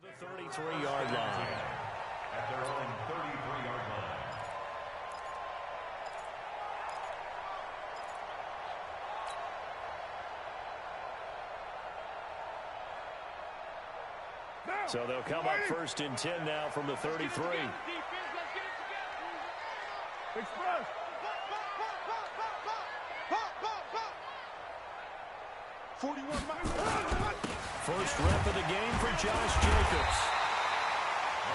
The 33-yard line. At their own 33-yard line. So they'll come up first and 10 now from the 33. Express. First rep of the game for Josh Jacobs.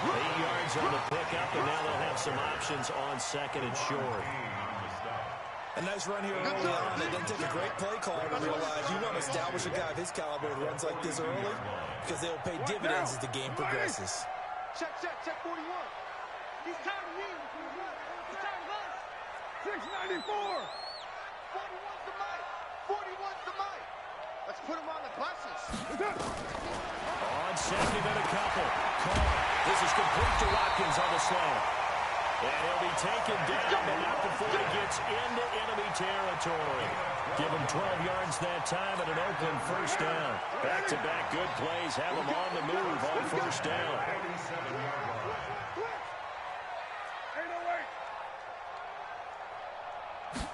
8 yards on the pickup, and now they'll have some options on second and short. A nice run here early on. It didn't take a great play call to realize you want to establish a guy of his caliber with runs like this early because they will pay dividends as the game progresses. Check 41. He's tired of me. He's tired of us. 694. 41's the mic. 41's the mic. Let's put him on the buses. On second and a couple. This is complete to Watkins on the slant. And he'll be taken down, but not before he gets into enemy territory. Give him 12 yards that time and an Oakland first down. Back-to-back good plays have him on the move on first down.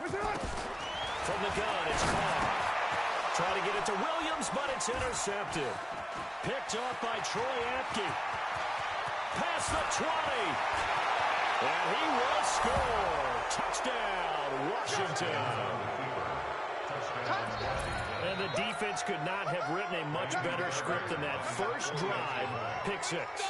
From the gun, it's Carr. Trying to get it to Williams, but it's intercepted. Picked off by Troy Apke. Past the 20. And he will score. Touchdown, Washington. And the defense could not have written a much better script than that. First drive, pick six.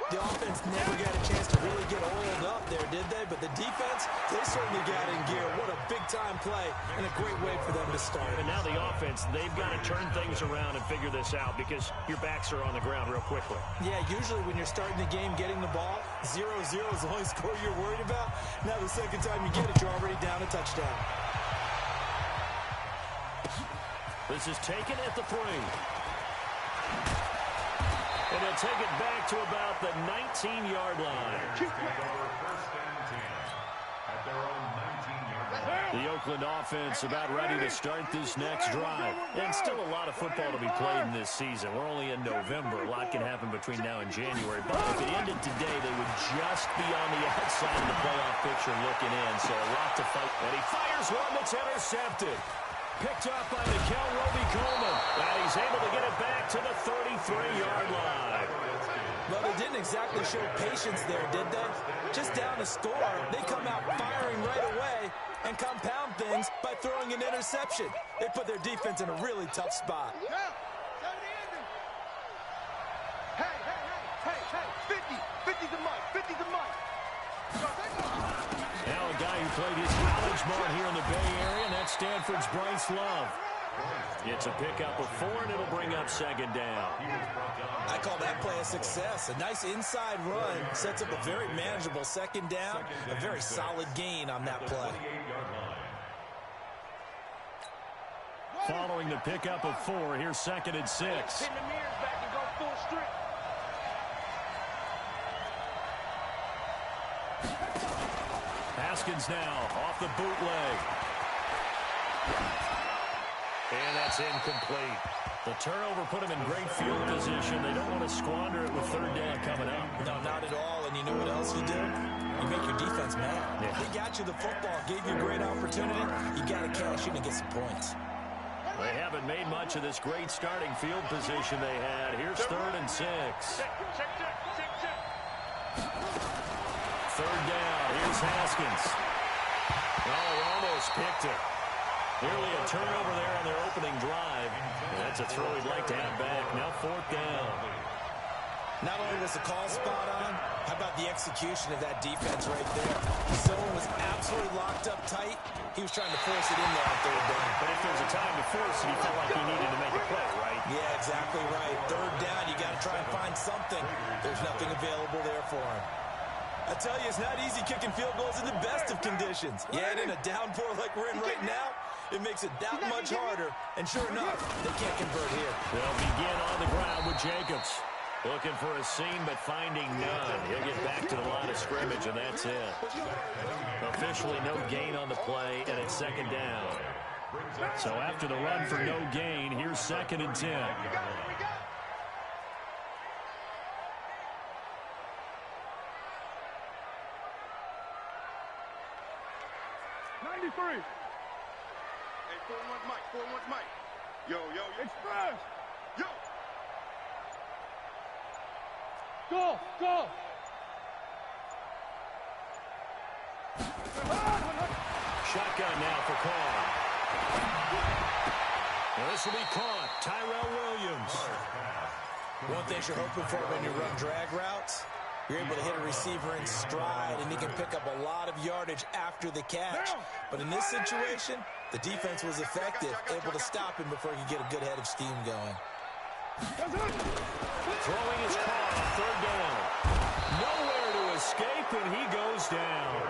The offense never got a chance to really get oiled up there, did they? But the defense, they certainly got in gear. What a big-time play and a great way for them to start. And now the offense, they've got to turn things around and figure this out because your backs are on the ground real quickly. Yeah, usually when you're starting the game getting the ball, 0-0 is the only score you're worried about. Now the second time you get it, you're already down a touchdown. This is taken at the 3. And they'll take it back to about the 19-yard line. The Oakland offense about ready to start this next drive. And still a lot of football to be played in this season. We're only in November. A lot can happen between now and January. But if it ended today, they would just be on the outside of the playoff picture looking in. So a lot to fight. And he fires one that's intercepted. Picked up by Mikel Roby-Coleman. And he's able to get it back to the 33-yard line. Well, they didn't exactly show patience there, did they? Just down a score, they come out firing right away and compound things by throwing an interception. They put their defense in a really tough spot. Hey, 50's the mic, 50's the mic. Now a guy who played his college ball here in the Bay Area, and that's Stanford's Bryce Love. It's a pickup of 4, and it'll bring up second down. I call that play a success. A nice inside run sets up a very manageable second down. A very solid gain on that play. Following the pickup of 4, here's second and 6. Pin the mirrors back and go full strip. Haskins now off the bootleg. And that's incomplete. The turnover put him in great field position. They don't want to squander it with third down coming up. No, not at all. And you know what else you do? You make your defense mad. Yeah. They got you the football, gave you a great opportunity. You got to cash in and get some points. They haven't made much of this great starting field position they had. Here's third and 6. Check. Third down. Here's Haskins. Oh, almost picked it. Nearly a turnover there on their opening drive. And that's a throw he'd like to have back. Now fourth down. Not only was the call spot on, how about the execution of that defense right there? The zone was absolutely locked up tight. He was trying to force it in there on third down. But if there's a time to force it, he felt like he needed to make a play, right? Yeah, exactly right. Third down, you got to try and find something. There's nothing available there for him. I tell you, it's not easy kicking field goals in the best of conditions. Yeah, and in a downpour like we're in right now, it makes it that much harder. And sure enough, they can't convert here. They'll begin on the ground with Jacobs. Looking for a seam, but finding none. He'll get back to the line of scrimmage, and that's it. Officially no gain on the play, and it's second down. So after the run for no gain, here's second and 10. 93. Hey, 4-1's Mike. 4-1's Mike. Yo. Express. Yo. Go. Shotgun now for Carr. Well, this will be caught. Tyrell Williams. One thing you're hoping for when you run drag routes, you're able to hit a receiver in stride, and he can pick up a lot of yardage after the catch. But in this situation, the defense was effective, able to stop him before he could get a good head of steam going. Throwing his Carr on third down. Nowhere to escape, and he goes down.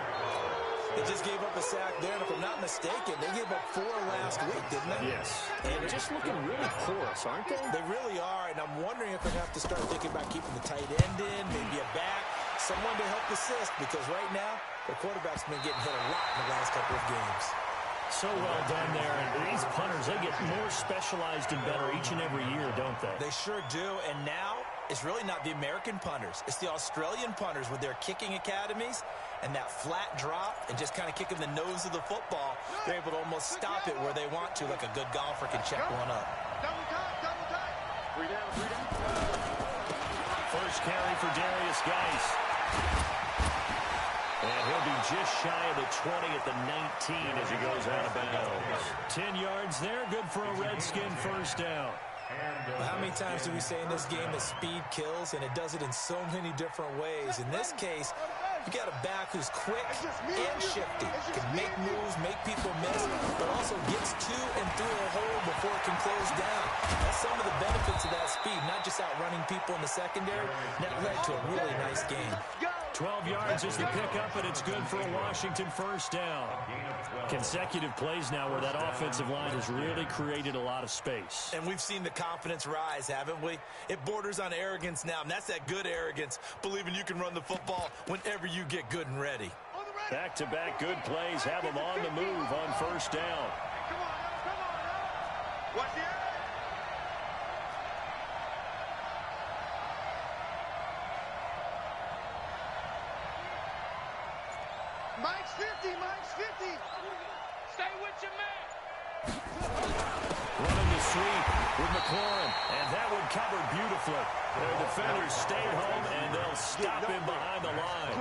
They just gave up a sack there, and if I'm not mistaken, they gave up 4 last week, didn't they? Yes. And they're just looking really porous, aren't they? They really are, and I'm wondering if they're going to have to start thinking about keeping the tight end in, maybe a back, someone to help assist, because right now, their quarterback's been getting hit a lot in the last couple of games. So well done there, and these punters, they get more specialized and better each and every year, don't they? They sure do, and now it's really not the American punters. It's the Australian punters with their kicking academies and that flat drop and just kind of kicking the nose of the football. They're able to almost stop it where they want to, like a good golfer can check one up. Double time. 3 down. First carry for Darius Geis. And he'll be just shy of the 20 at the 19 as he goes out of bounds. 10 yards there, good for a Redskin first down. How many times do we say in this game that speed kills, and it does it in so many different ways? In this case, you got a back who's quick and shifty, can make moves, make people miss, but also gets to and through a hole before it can close down. That's some of the benefits of that speed, not just outrunning people in the secondary. That led to a really nice game. 12 yards is the pickup, and it's good for a Washington first down. Consecutive plays now where that offensive line has really created a lot of space. And we've seen the confidence rise, haven't we? It borders on arrogance now, and that's that good arrogance, believing you can run the football whenever you get good and ready. Back-to-back good plays have them on the move on first down. Come on. Watch the air. Mike's 50. Stay with your man. Running the sweep with McLaurin, and that one covered beautifully. Their defenders stayed home, and they'll stop him behind the line.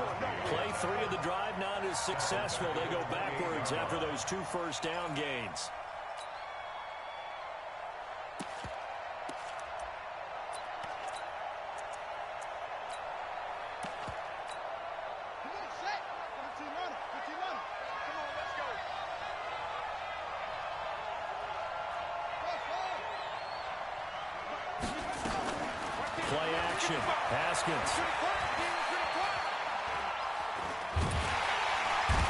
Play 3 of the drive not as successful. They go backwards after those 2 first down gains. Play action. Haskins.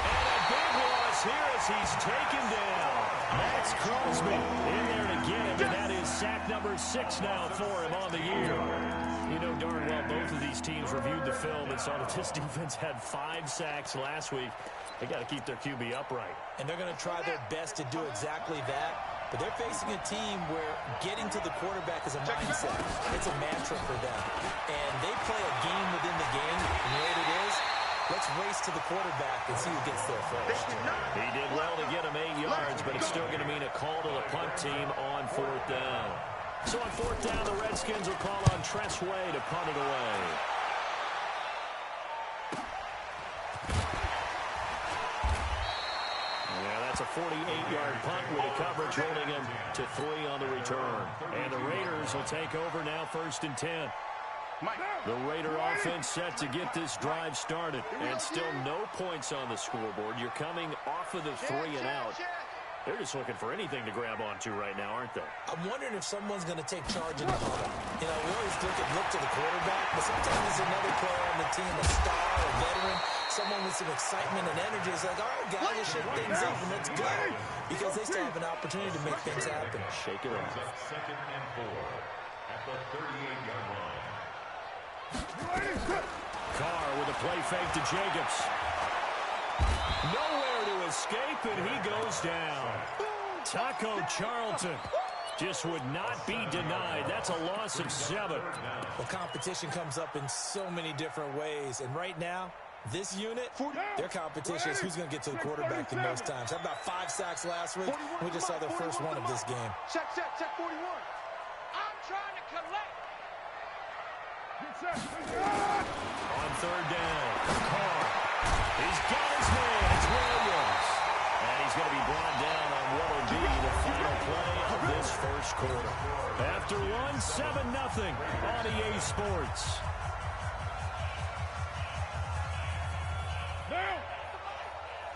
And a big loss here as he's taken down. Max Crosby in there to get him, and that is sack number 6 now for him on the year. You know darn well both of these teams reviewed the film and saw that this defense had 5 sacks last week. They got to keep their QB upright. And they're going to try their best to do exactly that. But they're facing a team where getting to the quarterback is a mindset. It's a mantra for them. And they play a game within the game. And what it is, let's race to the quarterback and see who gets there first. He did well to get him 8 yards, but it's still going to mean a call to the punt team on 4th down. So on 4th down, the Redskins will call on Tress Way to punt it away. It's a 48-yard punt with a coverage holding him to 3 on the return. And the Raiders will take over now 1st and 10. The Raider offense set to get this drive started. And still no points on the scoreboard. You're coming off of the 3 and out. They're just looking for anything to grab onto right now, aren't they? I'm wondering if someone's going to take charge in the huddle. You know, we always look to the quarterback, but sometimes there's another player on the team, a star, a veteran, someone with some excitement and energy. It's like, all right, guys, let's shake things up and let's go. Because they still have an opportunity to make things happen. Shake it off. 2nd and 4 at the 38-yard line. Carr with a play fake to Jacobs. Nowhere to escape, and he goes down. Taco Charlton just would not be denied. That's a loss of 7. Well, competition comes up in so many different ways, and right now, This unit, their competition is who's going to get to the quarterback the most times. How about 5 sacks last week? We just saw their first one of this game. Check 41. I'm trying to collect. On third down, Carr. He's got his man. It's Williams. And he's going to be brought down on what will be the final play of this first quarter. After one, 7-0 on EA Sports. Now,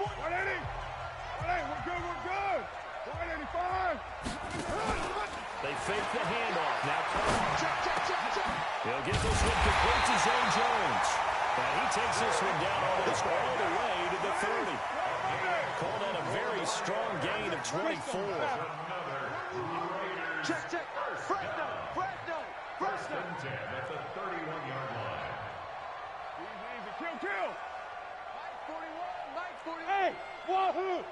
180. 180, we're good. 185. They fake the handoff. Now Carr. Check. He'll get this one complete to Zay Jones. And he takes this one down almost all the way to the 30. Called that a very strong gain of 24. Check. Fresno. First and 10 at the 31-yard line. Easy. Kill. Mike 41. Hey, wahoo.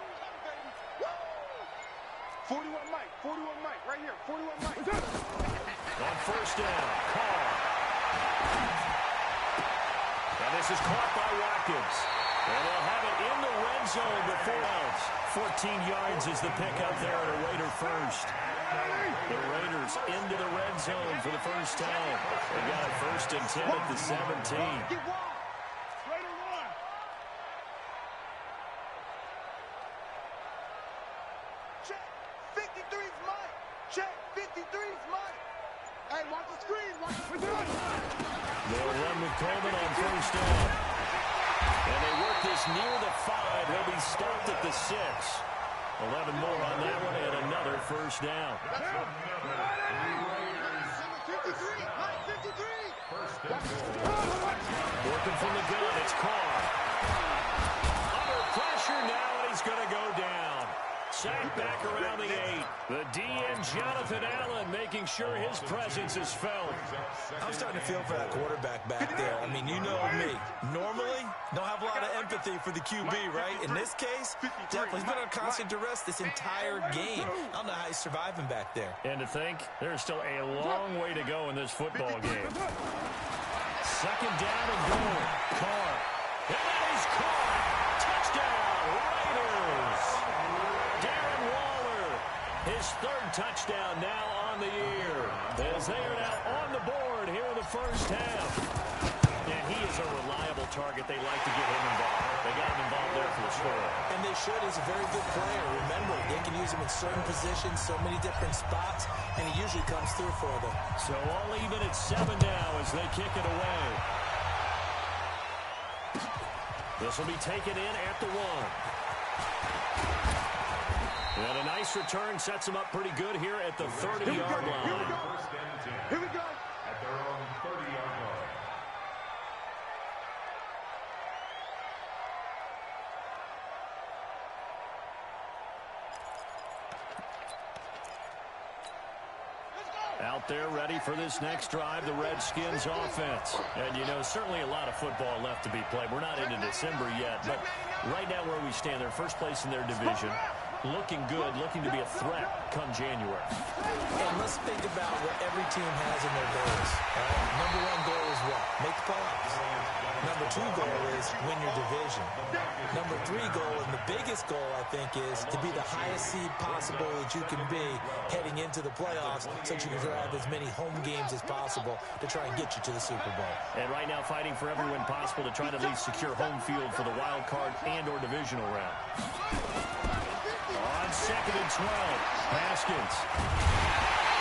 41 Mike, right here. 41 Mike. On first down, Carr. And this is caught by Watkins. And they'll have it in the red zone before else. 14 yards is the pickup there at a Raider first. The Raiders into the red zone for the first time. They got it first and 10 at the 17. Get wide. Raider 1. Check. 53's Mike. Check. 53's Mike. Hey, watch the screen. They'll run with Coleman on first down. And they work this near the 5. He'll be stopped at the 6. 11 more on that one and another first down. 53. Mike 53. Working from the gun, it's Carr. Under pressure now, and he's going to go down. Sacked back around the 8. The DN, Jonathan Allen, making sure his presence is felt. I'm starting to feel for that quarterback back there. I mean, you know me. Normally, don't have a lot of empathy for the QB, right? In this case, definitely. He's been on constant duress this entire game. I don't know how he's surviving back there. And to think, there's still a long way to go in this football game. Second down and goal. Carr. And that is caught. Touchdown, Raiders. Darren Waller, his third touchdown now on the year. As they are now on the board here in the first half. And he is a reliable target. They like to get him involved. They got him involved there for the score. And they should. He's a very good player. Remember, they can use him in certain positions, so many different spots, and he usually comes through for them. So all even at 7 now as they kick it away. This will be taken in at the 1. And a nice return sets him up pretty good here at the 30-yard line. Here we go. At their own 30-yard line. Out there ready for this next drive, the Redskins offense. And, you know, certainly a lot of football left to be played. We're not into December yet, but right now where we stand, they're first place in their division. Looking good, looking to be a threat come January. And let's think about what every team has in their goals. Right? Number 1 goal is what? Make the playoffs. Number 2 goal is win your division. Number 3 goal, and the biggest goal, I think, is to be the highest seed possible that you can be heading into the playoffs so that you can drive as many home games as possible to try and get you to the Super Bowl. And right now fighting for every win possible to try to at least secure home field for the wild card and or divisional round. On second and 12, Haskins.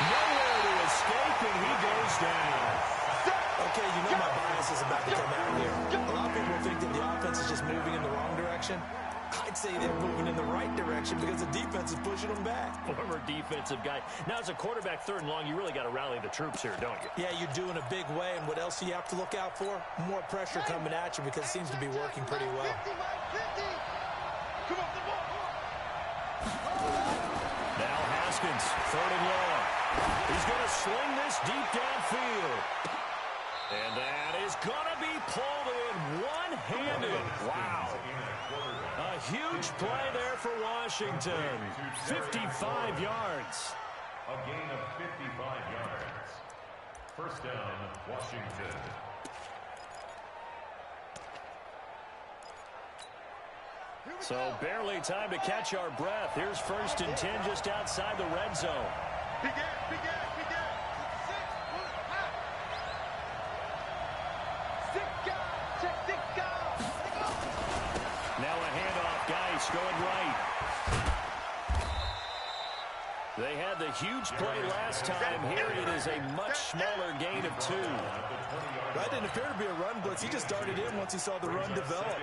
Nowhere to escape, and he goes down. Okay, you know my bias is about to come out here. A lot of people think that the offense is just moving in the wrong direction. I'd say they're moving in the right direction because the defense is pushing them back. Former defensive guy. Now, as a quarterback, third and long, you really got to rally the troops here, don't you? Yeah, you do in a big way, and what else do you have to look out for? More pressure coming at you because it seems to be working pretty well. 50, Mike 50. Come on, come on. Now Haskins, third and long. He's going to sling this deep downfield. And that is going to be pulled in one-handed. Wow. A huge play there for Washington. 55 yards. A gain of 55 yards. First down, Washington. So barely time to catch our breath. Here's 1st and 10 just outside the red zone. Big ass, big ass, big ass. 6 guys, check 6 guys. Now a handoff, Geis going right. They had the huge play last time. Here it is a much smaller gain of 2. That didn't appear to be a run blitz. He just darted in once he saw the run develop.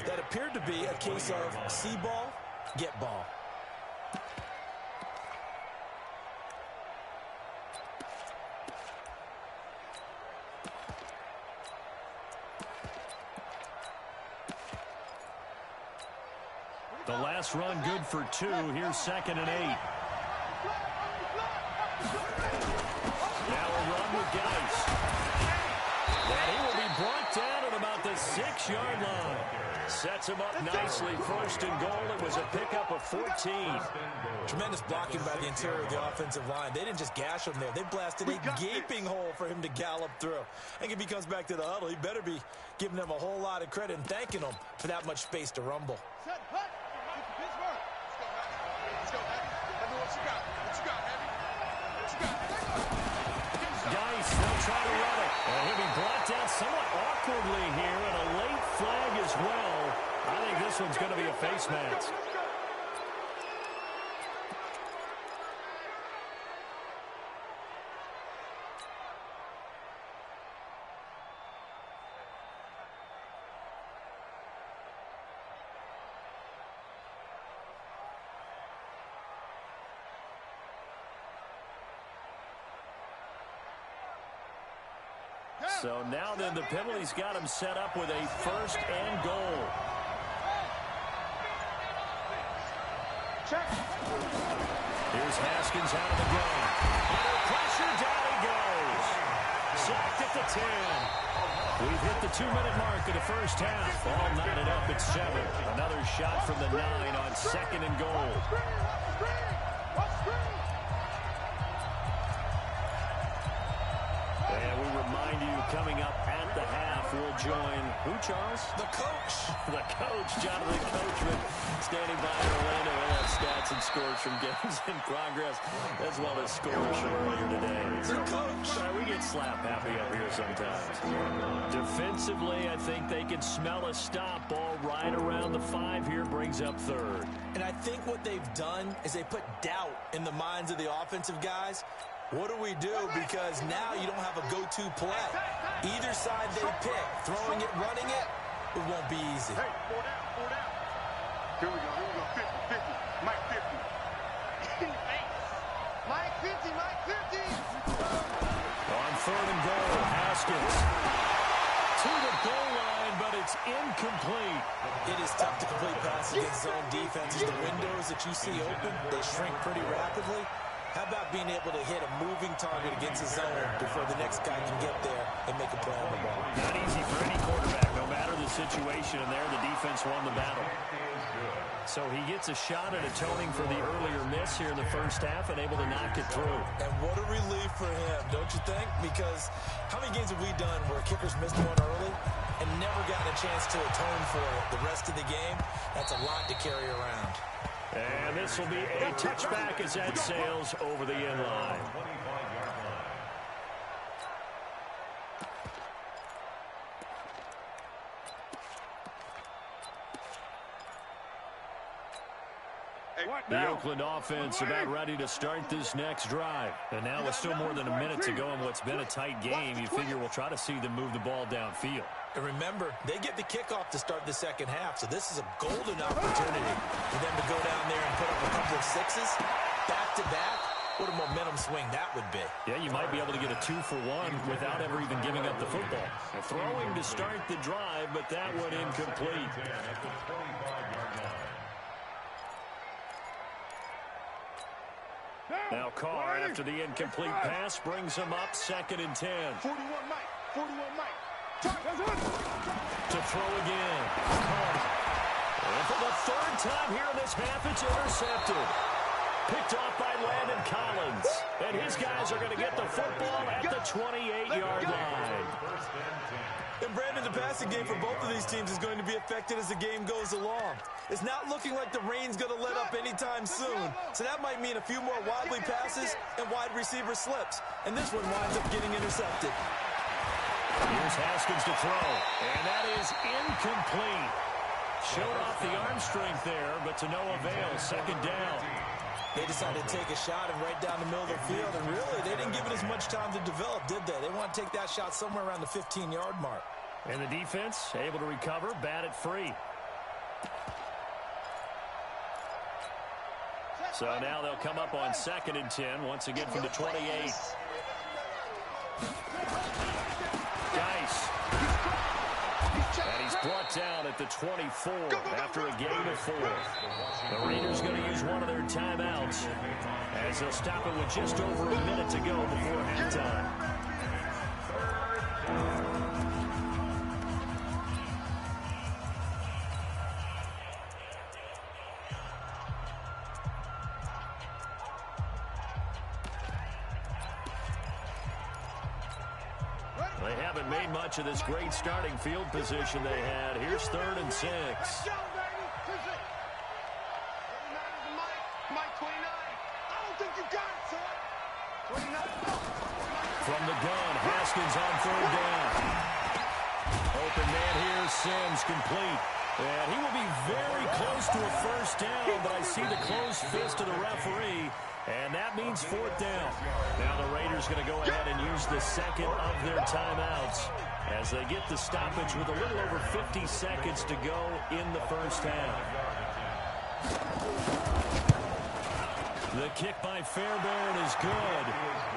That appeared to be a case of see ball, get ball. The last run good for 2. Here's 2nd and 8. Now a run with Geis. And he will be brought down at about the 6-yard line. Sets him up nicely. 1st and goal. It was a pickup of 14. Tremendous blocking by the interior of the offensive line. They didn't just gash him there. They blasted a gaping hole for him to gallop through. And if he comes back to the huddle, he better be giving them a whole lot of credit and thanking them for that much space to rumble. Let's go, Heavy. Let me what you got. What you got, Heavy? What you got? Geis, they'll try to run it. And he'll be brought down somewhat awkwardly here, and a late flag as well. I think this one's going to be a face mask. So now then the penalty's got him set up with a 1st and goal. Check. Here's Haskins out of the gun. Under pressure, down he goes. Sacked at the 10. We've hit the 2-minute mark of the first half. All knotted up at 7. Another shot from the 9 on 2nd and goal. And we remind you, coming up at the half, we'll join who, Charles? The coach. The coach, Jonathan Coachman, standing by in Orlando. We'll have stats and scores from games in progress, as well as scores from earlier today. The coach. We get slap happy up here sometimes. Defensively, I think they can smell a stop. Ball right around the 5 here, brings up 3rd. And I think what they've done is they put doubt in the minds of the offensive guys. What do we do? Because now you don't have a go-to play. Either side they pick, throwing it, running it, it won't be easy. Hey, 4 down, 4 down. Here we go, 50, 50. Mike 50. Mike 50, Mike 50. On 3rd and goal, Haskins to the goal line, but it's incomplete. It is tough to complete passes against zone defenses. The windows that you see open, they shrink pretty rapidly. How about being able to hit a moving target against a zone before the next guy can get there and make a play on the ball? Not easy for any quarterback, no matter the situation, and there the defense won the battle. So he gets a shot at atoning for the earlier miss here in the first half and able to knock it through. And what a relief for him, don't you think? Because how many games have we done where kickers missed one early and never gotten a chance to atone for it the rest of the game? That's a lot to carry around. And this will be a touchback as that sails over the end line. The Oakland offense about ready to start this next drive. And now with still more than a minute to go in what's been a tight game, you figure we'll try to see them move the ball downfield. And remember, they get the kickoff to start the second half, so this is a golden opportunity for them to go down there and put up a couple of sixes back-to-back. What a momentum swing that would be. Yeah, you might be able to get a 2-for-1 without ever even giving up the football. Throwing to start the drive, but that one incomplete. Now Carr, after the incomplete pass, brings him up 2nd and 10. 41 Mike, 41 Mike. To throw again. Carr. And for the 3rd time here in this half, it's intercepted. Picked off by Landon Collins. And his guys are going to get the football at the 28-yard line. And Brandon, the passing game for both of these teams is going to be affected as the game goes along. It's not looking like the rain's going to let up anytime soon. So that might mean a few more wobbly passes and wide receiver slips. And this one winds up getting intercepted. Here's Haskins to throw. And that is incomplete. Showed off the arm strength there, but to no avail. Second down. They decided to take a shot and right down the middle of the field. And really, they didn't give it as much time to develop, did they? They want to take that shot somewhere around the 15-yard mark. And the defense able to recover, bat it free. So now they'll come up on 2nd and 10, once again from the 28. Dice. And he's brought down at the 24 after a gain of 4. The Raiders going to use one of their timeouts as they'll stop it with just over a minute to go before halftime. They haven't made much of this great starting field position they had. Here's 3rd and 6. From the gun, Haskins on 3rd down. Open man here, Sims complete. And he will be very close to a first down, but I see the closed fist of the referee. And that means 4th down. Now the Raiders going to go ahead and use the second of their timeouts as they get the stoppage with a little over 50 seconds to go in the first half. The kick by Fairbairn is good.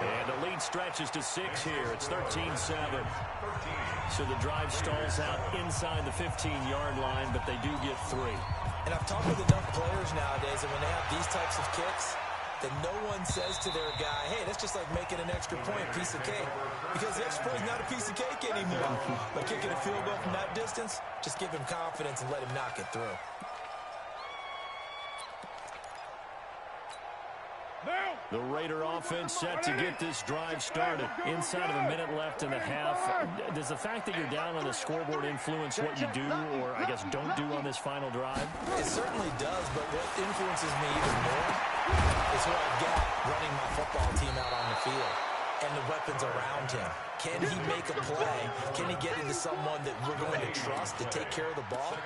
And the lead stretches to 6 here. It's 13-7. So the drive stalls out inside the 15-yard line, but they do get 3. And I've talked with enough players nowadays that when they have these types of kicks, that no one says to their guy, hey, that's just like making an extra point, piece of cake. Because the extra point is not a piece of cake anymore. But kicking a field goal from that distance, just give him confidence and let him knock it through. The Raider offense set to get this drive started. Inside of a minute left in the half. Does the fact that you're down on the scoreboard influence what you do, or I guess don't do on this final drive? It certainly does, but what influences me even more is what I've got running my football team out on the field and the weapons around him. Can he make a play? Can he get into someone that we're going to trust to take care of the ball?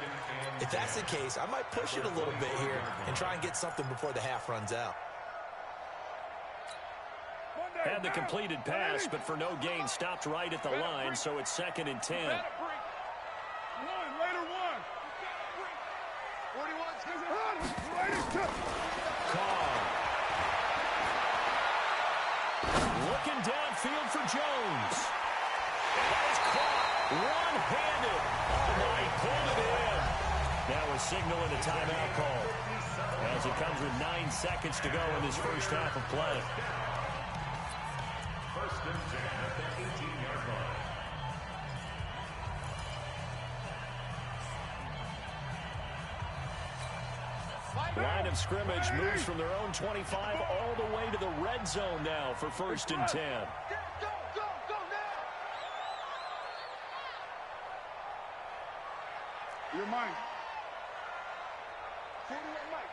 If that's the case, I might push it a little bit here and try and get something before the half runs out. Had the completed pass, but for no gain, stopped right at the line, so it's 2nd and 10. Raider 1. Carr. Looking downfield for Jones. And that is caught one-handed. Oh, he pulled it in. Now we're signaling a timeout call as it comes with 9 seconds to go in this first half of play. 1st and 10 at the 18-yard line. Line of scrimmage moves from their own 25 all the way to the red zone now for 1st and 10. Go now! You're mine.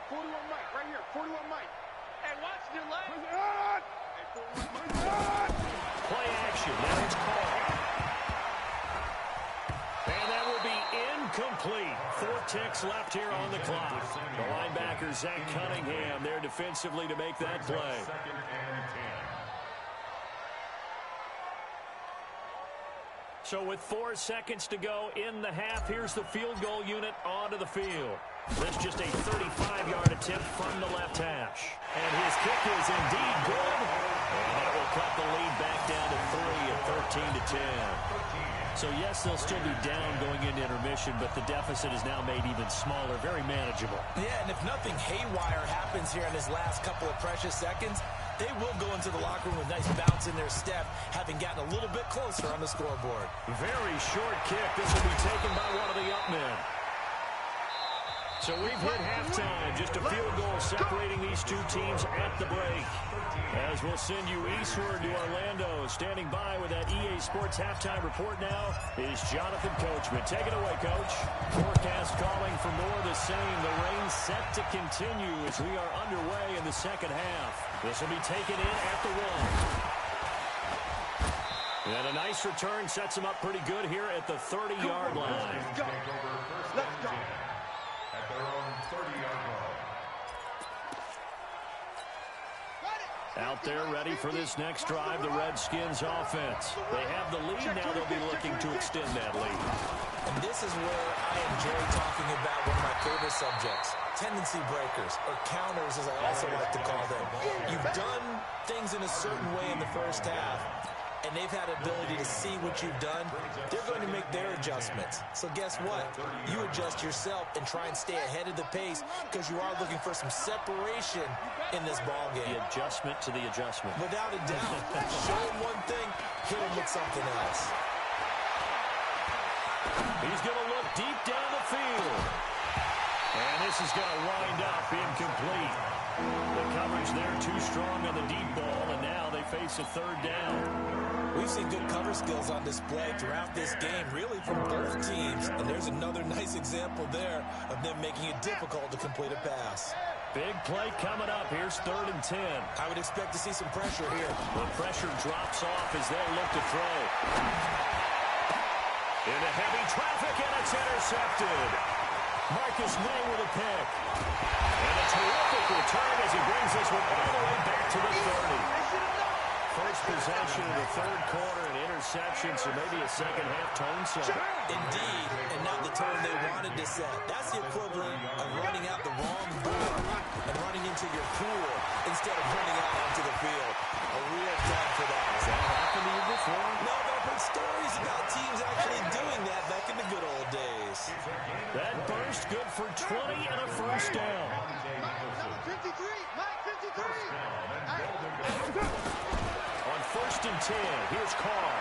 41 Mike, right here, 41 Mike. Hey, watch your leg. Play action. Now it's called. And that will be incomplete. 4 ticks left here on the clock. The linebacker, Zach Cunningham, there defensively to make that play. 2nd and 10. So with 4 seconds to go in the half, here's the field goal unit onto the field. That's just a 35-yard attempt from the left hash. And his kick is indeed good. And that will cut the lead back down to 3 at 13-10. So, yes, they'll still be down going into intermission, but the deficit is now made even smaller, very manageable. Yeah, and if nothing haywire happens here in his last couple of precious seconds, they will go into the locker room with a nice bounce in their step, having gotten a little bit closer on the scoreboard. Very short kick. This will be taken by one of the up men. So we've hit halftime. Just a field goal separating these two teams at the break. As we'll send you eastward to Orlando. Standing by with that EA Sports halftime report now is Jonathan Coachman. Take it away, Coach. Forecast calling for more of the same. The rain set to continue as we are underway in the second half. This will be taken in at the 1. And a nice return sets them up pretty good here at the 30-yard line. Let's go. At their own 30-yard line. Out there ready for this next drive, the Redskins offense. They have the lead, now they'll be looking to extend that lead. And this is where I enjoy talking about one of my favorite subjects, tendency breakers, or counters as I also like to call them. You've done things in a certain way in the first half, and they've had ability to see what you've done. They're going to make their adjustments. So guess what? You adjust yourself and try and stay ahead of the pace because you are looking for some separation in this ball game. The adjustment to the adjustment. Without a doubt. Show him one thing, hit him with something else. He's going to look deep down the field. And this is going to wind up incomplete. The coverage there too strong on the deep ball, and now they face a third down. We've seen good cover skills on display throughout this game, really from both teams. And there's another nice example there of them making it difficult to complete a pass. Big play coming up. Here's 3rd and 10. I would expect to see some pressure here. The pressure drops off as they'll look to throw. Into heavy traffic, and it's intercepted. Marcus May with a pick. And a terrific return as he brings this one all the way back to the 30. First possession of the third quarter, an interception, so maybe a second-half tone setter. Indeed, and not the tone they wanted to set. That's the equivalent of running out the wrong door and running into your pool instead of running out onto the field. A real time for that. Has that happened to you before? No, but I've heard stories about teams actually doing that back in the good old days. That burst good for 20 and a first down. Number 53, Mike 53. On 1st and 10, here's Carr.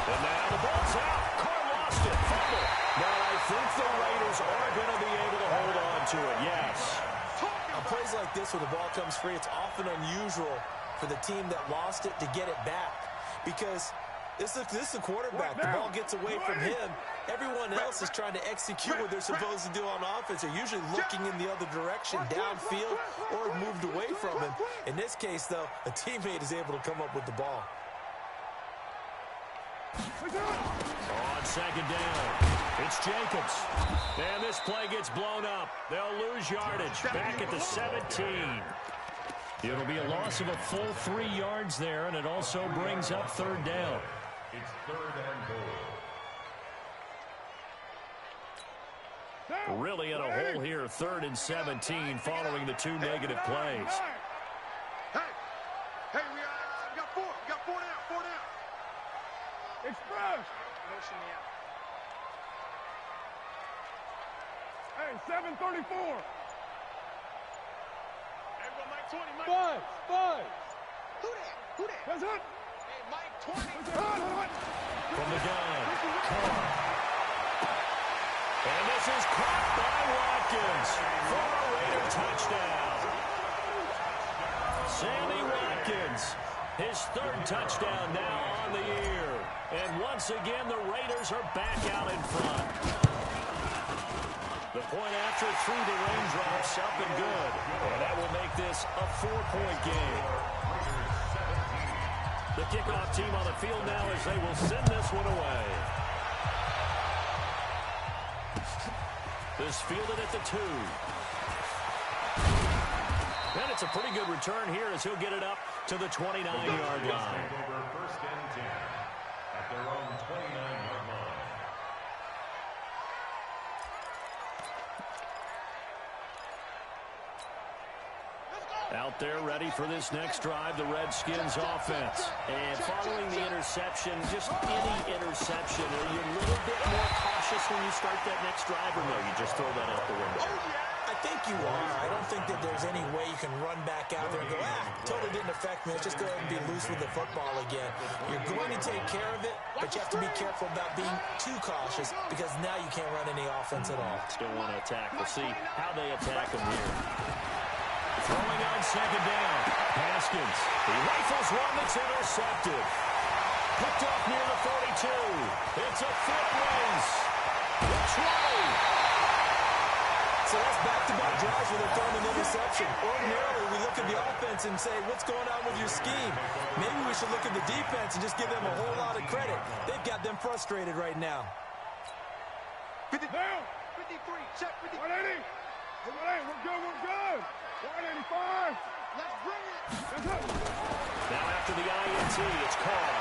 And now the ball's out. Carr lost it. Fumble. Now I think the Raiders are going to be able to hold on to it, yes. On plays like this where the ball comes free, it's often unusual for the team that lost it to get it back. Because this is the quarterback. The ball gets away from him. Everyone else is trying to execute what they're supposed to do on offense. They're usually looking in the other direction, downfield, or moved away from him. In this case, though, a teammate is able to come up with the ball. On 2nd down, it's Jacobs. And this play gets blown up. They'll lose yardage back at the 17. It'll be a loss of a full 3 yards there, and it also brings up 3rd down. It's 3rd and goal. Really in a hole here, 3rd and 17 following the 2 negative plays. Hey, we got 4. We got 4 down. 4 down. Express. Motion me out. Hey, 734. Everyone, Mike 20. Mike. Five. Who that? That's it. Hey, Mike 20. From the gun, Carr. And this is caught by Watkins for a Raider touchdown. Sammy Watkins, his 3rd touchdown now on the year. And once again, the Raiders are back out in front. The point after through the raindrops, up and good. And that will make this a 4-point game. The kickoff team on the field now as they will send this one away. This fielded at the 2. And it's a pretty good return here as he'll get it up to the 29-yard line. Over 1st and 10 at their own 29-yard line. Out there ready for this next drive, the Redskins offense. And following the interception, just any interception, are you a little bit more cautious when you start that next drive, or no, you just throw that out the window? I think you are. I don't think that there's any way you can run back out there and go, totally didn't affect me. Let's just go ahead and be loose with the football again. You're going to take care of it, but you have to be careful about being too cautious because now you can't run any offense at all. Still want to attack. We'll see how they attack him here. Throwing on second down. Haskins. He rifles one that's intercepted. Picked off near the 42. It's a foot race. It's right. So that's back-to-back drives where they're throwing an interception. Ordinarily, we look at the offense and say, what's going on with your scheme? Maybe we should look at the defense and just give them a whole lot of credit. They've got them frustrated right now. 53, check 53. 180. 180, we're good. 185. Let's bring it. That's it. Now after the INT, it's Carr.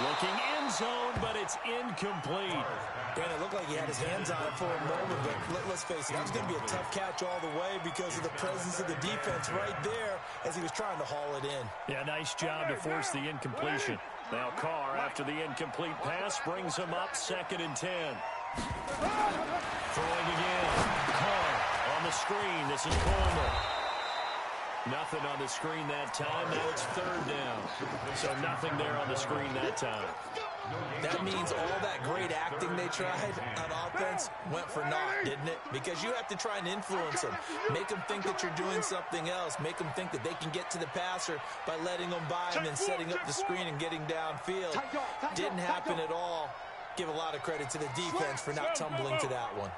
Looking in zone, but it's incomplete. Brandon, it looked like he had his hands on it for a moment, but let's face it, it was going to be a tough catch all the way because of the presence of the defense right there as he was trying to haul it in. Yeah, nice job to force the incompletion. Now Carr, after the incomplete pass, brings him up 2nd and 10. Throwing again. Carr on the screen. This is Coleman. Nothing on the screen that time. Now it's 3rd down. So nothing there on the screen that time. That means all that great acting they tried on offense went for naught, didn't it? Because you have to try and influence them. Make them think that you're doing something else. Make them think that they can get to the passer by letting them by and then setting up the screen and getting downfield. Didn't happen at all. Give a lot of credit to the defense for not tumbling to that one.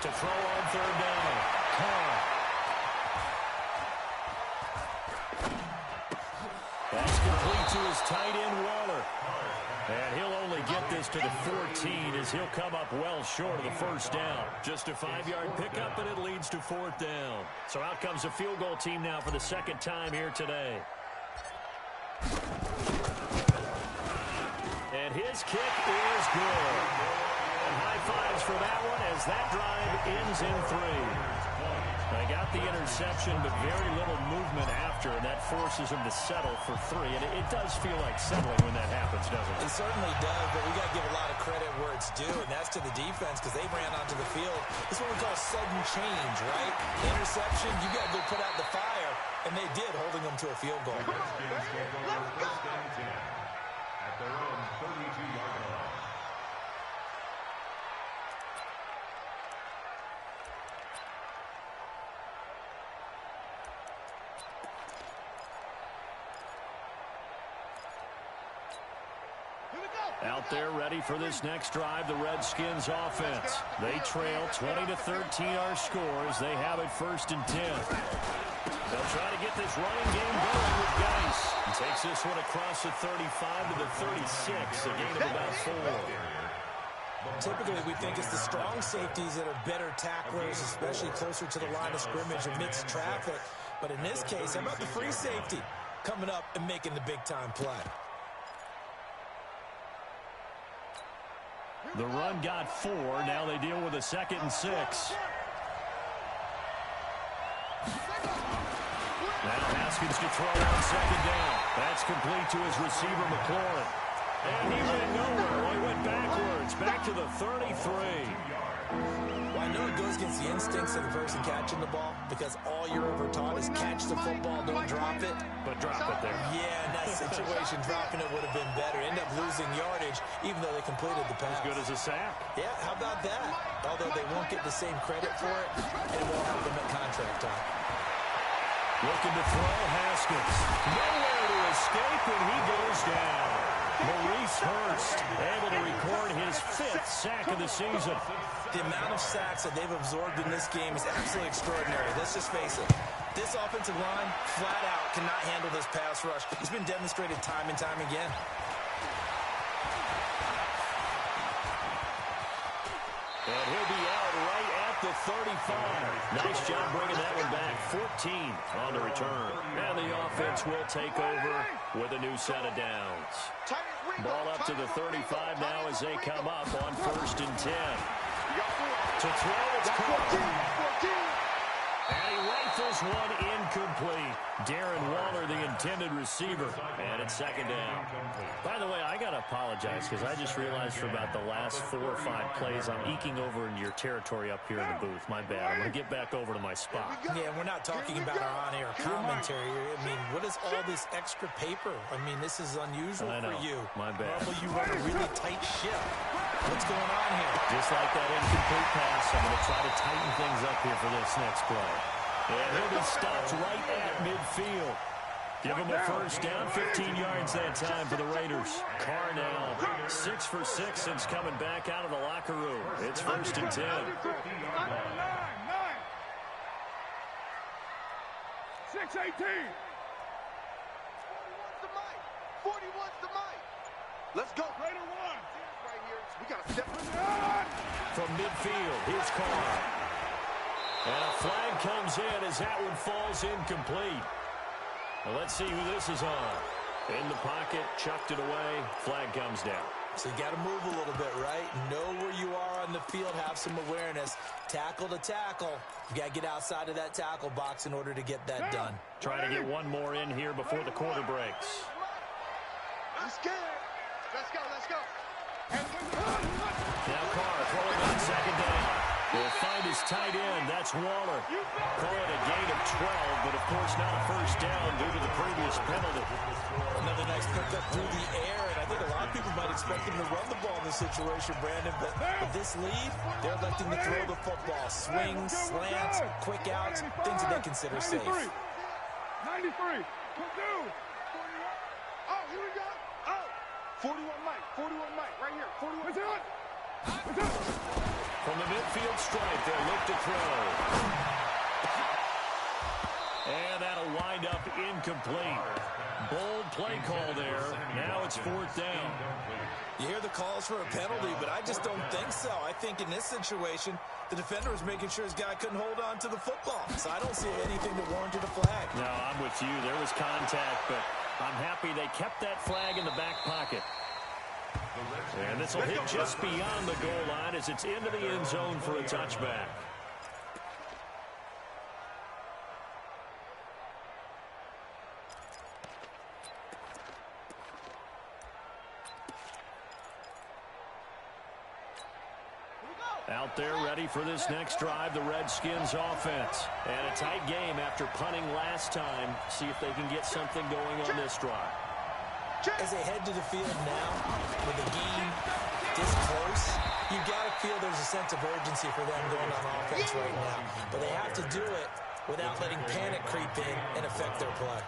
To throw on 3rd down. Carr. That's complete to his tight end, Waller. And he'll only get this to the 14 as he'll come up well short of the 1st down. Just a 5-yard pickup, and it leads to 4th down. So out comes the field goal team now for the 2nd time here today. And his kick is good. And high fives for that one as that drive ends in 3. They got the interception, but very little movement after, and that forces them to settle for 3. And it does feel like settling when that happens, doesn't it? It certainly does, but we got to give a lot of credit where it's due, and that's to the defense because they ran onto the field. This is what we call sudden change, right? The interception, you got to go put out the fire, and they did, holding them to a field goal. At their own 32-yard line. Out there ready for this next drive, the Redskins offense. They trail 20-13 our score as they have it 1st and 10. They'll try to get this running game going with Geis. He takes this one across the 35 to the 36, a gain of about 4. Typically, we think it's the strong safeties that are better tacklers, especially closer to the line of scrimmage amidst traffic. But in this case, how about the free safety coming up and making the big-time play? The run got 4. Now they deal with a 2nd and 6. Now Haskins to throw on 2nd down. That's complete to his receiver, McLaurin. And he went nowhere. Well, he went backwards, back to the 33. Well, I know it goes against the instincts of the person catching the ball because all you're ever taught is catch the football, don't drop it. But drop it there. Yeah, in that situation, dropping it would have been better. End up losing yardage, even though they completed the pass. As good as a sack. Yeah, how about that? Although they won't get the same credit for it, and won't help them at contract time. Looking to throw, Haskins. Nowhere to escape, and he goes down. Maurice Hurst able to record his 5th sack of the season. The amount of sacks that they've absorbed in this game is absolutely extraordinary. Let's just face it. This offensive line, flat out, cannot handle this pass rush. It's been demonstrated time and time again. And he'll be out right at the 35. Nice job bringing that one back. 14 on the return. And the offense will take over with a new set of downs. Ball up to the 35 now as they come up on 1st and 10. To throw, it's Carr. And he rifles one incomplete. Darren Waller, the intended receiver. And it's second down. By the way, I got to apologize because I just realized for about the last 4 or 5 plays, I'm eking over into your territory up here in the booth. My bad. I'm going to get back over to my spot. Yeah, we're not talking about our on-air commentary. I mean, what is all this extra paper? I mean, this is unusual for you. My bad. Normally you run a really tight ship. What's going on here? Just like that incomplete pass, I'm going to try to tighten things up here for this next play. And he'll be stopped right at midfield. Give him a first down, 15 yards that time for the Raiders. Carr now 6 for 6 since coming back out of the locker room. It's 1st and 10. 6-18. 41's the mic. Let's go. Raider 1. Right here. We got to step From midfield, here's Carr. And a flag comes in as that one falls incomplete. Well, let's see who this is on. In the pocket, chucked it away, flag comes down. So you got to move a little bit, right? Know where you are on the field, have some awareness. Tackle to tackle. You got to get outside of that tackle box in order to get that done. Trying to get one more in here before the quarter breaks. I'm scared. Let's go, let's go. Now Carr throwing on second down. Will find his tight end. That's Waller. Call it a gain of 12, but of course not a first down due to the previous penalty. Another nice pickup through the air, and I think a lot of people might expect him to run the ball in this situation, Brandon, but with this lead, they're electing to throw the football. Swings, slants, quick outs, things that they consider safe. 93. Oh, here we go. Oh, 41 Mike, right here. 41. What's up? From the midfield stripe, they'll look to throw. And that'll wind up incomplete. Bold play call there. Now it's 4th down. You hear the calls for a penalty, but I just don't think so. I think in this situation, the defender was making sure his guy couldn't hold on to the football. So I don't see anything that warranted a flag. No, I'm with you. There was contact, but I'm happy they kept that flag in the back pocket. And this will hit just beyond the goal line as it's into the end zone for a touchback. Out there ready for this next drive, the Redskins offense. And a tight game after punting last time. See if they can get something going on this drive. As they head to the field now, with the game this close, you got to feel there's a sense of urgency for them going on offense right now. But they have to do it without letting panic creep in and affect their play.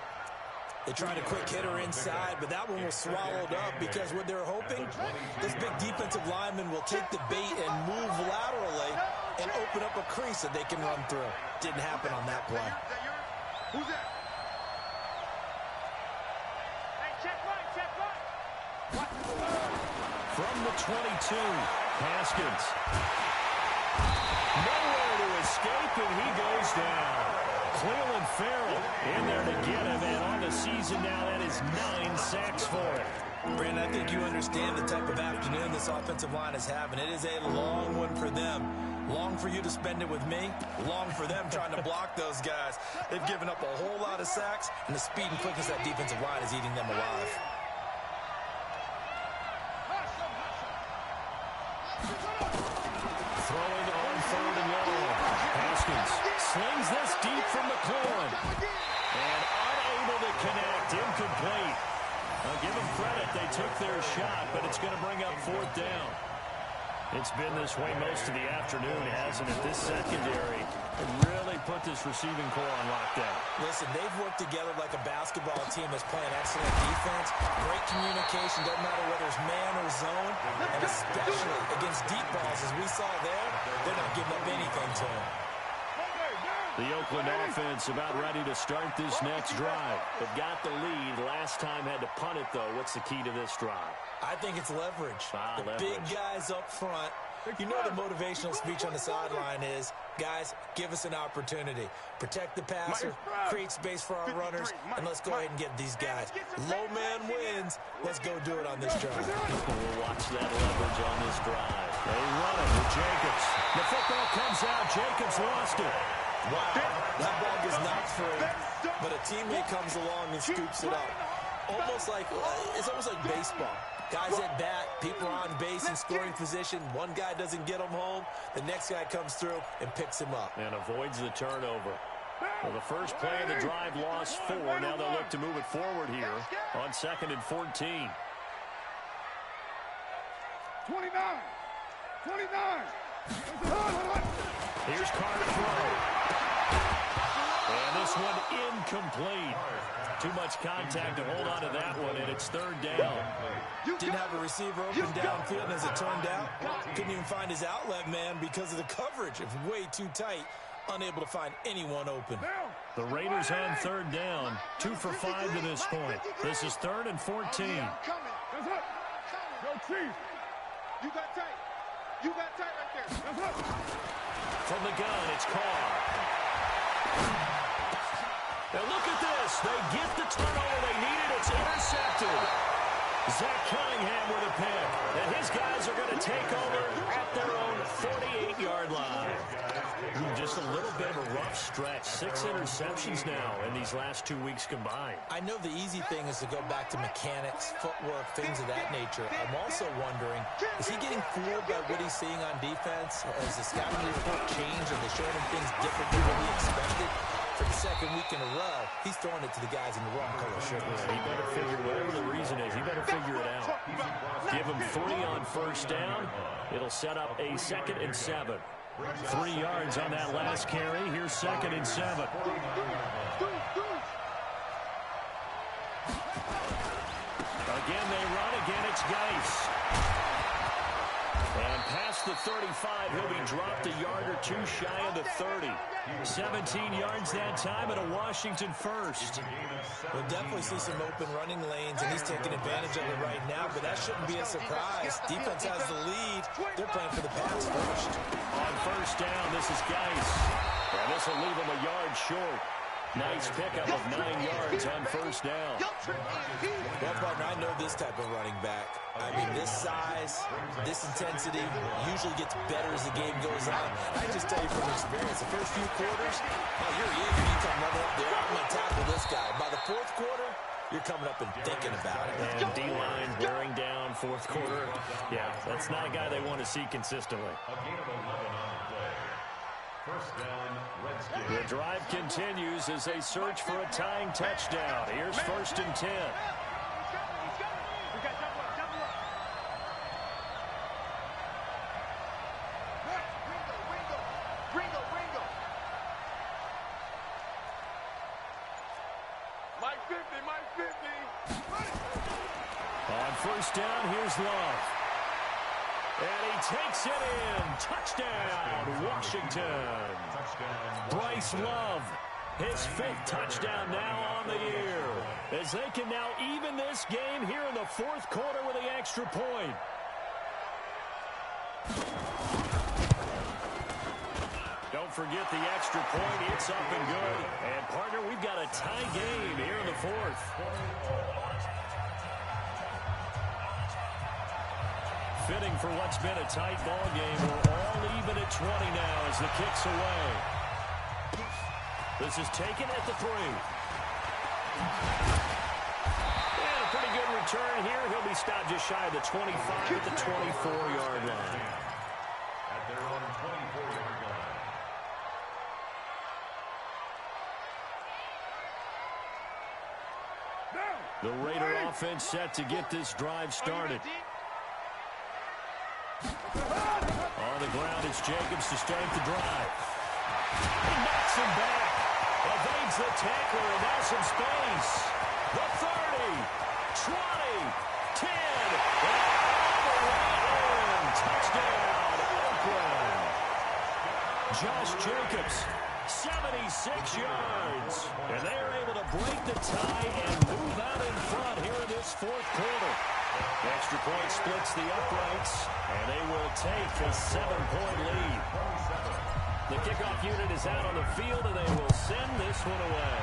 They tried a quick hitter inside, but that one was swallowed up because what they're hoping, this big defensive lineman will take the bait and move laterally and open up a crease that they can run through. Didn't happen on that play. Who's that? From the 22, Haskins. Nowhere to escape, and he goes down. Cleveland Farrell in there to get him, and on the season now, that is 9 sacks for him. Brandon, I think you understand the type of afternoon this offensive line is having. It is a long one for them. Long for you to spend it with me. Long for them trying to block those guys. They've given up a whole lot of sacks, and the speed and quickness of that defensive line is eating them alive. Throwing on 3rd and long. Haskins slings this deep from McLaurin. And unable to connect. Incomplete. I'll give them credit. They took their shot, but it's going to bring up 4th down. It's been this way most of the afternoon, hasn't it? This secondary really put this receiving core on lockdown. Listen, they've worked together like a basketball team that's playing excellent defense. Great communication, doesn't matter whether it's man or zone. And especially against deep balls, as we saw there, they're not giving up anything to them. The Oakland offense about ready to start this next drive. They've got the lead. Last time had to punt it, though. What's the key to this drive? I think it's leverage. The leverage. big guys up front. You know the motivational speech on the sideline is, guys, give us an opportunity. Protect the passer, create space for our runners, and let's go ahead and get these guys. Low man wins. Let's go do it on this drive. We'll watch that leverage on this drive. They run it with Jacobs. The football comes out. Jacobs lost it. Wow, that ball gets knocked free, but a teammate comes along and scoops it up. It's almost like baseball. Guys at bat, people are on base in scoring position. One guy doesn't get him home. The next guy comes through and picks him up. And avoids the turnover. Well, the first play of the drive lost 4. Now they'll look to move it forward here on 2nd and 14. 29. Here's Carter throw. And this one incomplete. Too much contact to hold on to that one, and it's 3rd down. Didn't have a receiver open downfield, and as it turned out, couldn't even find his outlet man because of the coverage. It was way too tight. Unable to find anyone open. The Raiders on 3rd down. 2 for 5 to this point. This is 3rd and 14. Go, Chief. You got tight. You got tight right there. From the gun, it's Carr. Now look at this. They get the turnover they needed. It's intercepted. Zach Cunningham with a pick. And his guys are going to take over at their own 48-yard line. Just a little bit of a rough stretch. 6 interceptions now in these last 2 weeks combined. I know the easy thing is to go back to mechanics, footwork, things of that nature. I'm also wondering, is he getting fooled by what he's seeing on defense? Has the scouting report changed? Are they showing him things different than what he expected? For the 2nd week in a row, he's throwing it to the guys in the wrong color shirt. Yeah, he better figure, whatever the reason is, he better figure it out. Give him 3 on 1st down. It'll set up a 2nd and 7. 3 yards on that last carry. Here's 2nd and 7. Again, they run. Again, it's Geis. And past the 35, he'll be dropped a yard or 2 shy of the 30. 17 yards that time, and a Washington first. We'll definitely see some open running lanes, and he's taking advantage of it right now, but that shouldn't be a surprise. Defense has the lead. They're playing for the pass first. On 1st down, this is Geis. And this will leave him a yard short. Nice pickup of 9 yards on 1st down. Well, partner, I know this type of running back. I mean, this size, this intensity usually gets better as the game goes on. I just tell you from experience, the first few quarters, you're eager. You come running up there, I'm going to tackle this guy. By the 4th quarter, you're coming up and thinking about it. And D-line wearing down 4th quarter. Yeah, that's not a guy they want to see consistently. A gain of 11 on the play. 1st down, Redskins. The drive continues as they search for a tying touchdown. Here's 1st and 10. Mike 50. On 1st down, here's Love. And he takes it in. Touchdown, Washington. Bryce Love, his 5th touchdown now on the year. As they can now even this game here in the 4th quarter with the extra point. Don't forget the extra point. It's up and good. And, partner, we've got a tie game here in the 4th. Fitting for what's been a tight ball game. We're all even at 20 now as the kick's away. This is taken at the 3. And a pretty good return here. He'll be stopped just shy of the 25 at the 24-yard line. At their own 24-yard line. The Raider offense set to get this drive started. On the ground, it's Jacobs to start the drive. He knocks him back. Evades the tackler, and now some space. The 30, 20, 10, and all the way in. Touchdown, Oakland. Josh Jacobs, 76 yards. And they are able to break the tie and move out in front here in this 4th quarter. The extra point splits the uprights, and they will take a 7-point lead. The kickoff unit is out on the field, and they will send this one away.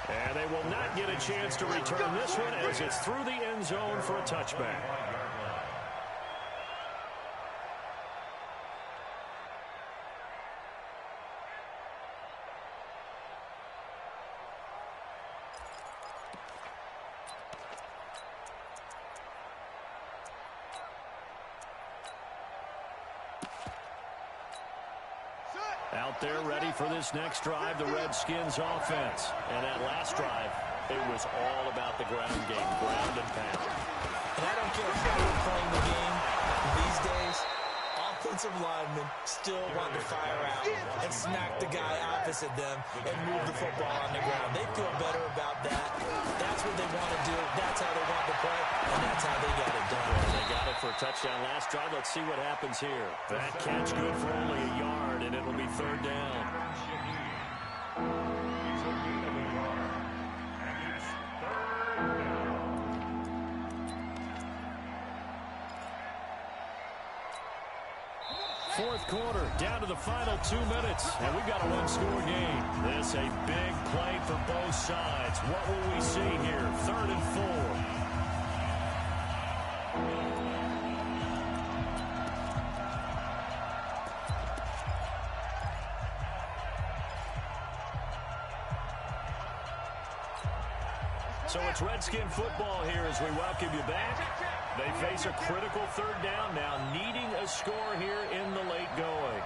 And they will not get a chance to return this one as it's through the end zone for a touchback. Out there ready for this next drive, the Redskins offense. And that last drive, it was all about the ground game, ground and pound. And I don't care how we're playing the game these days, offensive linemen still want to fire out and smack the guy opposite them and move the football on the ground. They feel better about that. That's what they want to do. That's how they want to play, and that's how they got it done. And they got it for a touchdown last drive. Let's see what happens here. That catch good for only a yard, and it'll be third down. Fourth quarter, down to the final 2 minutes, and we've got a one-score game. This a big play for both sides. What will we see here? 3rd and 4. So it's Redskin football here as we welcome you back. They face a critical third down now, needing a score here in the late going.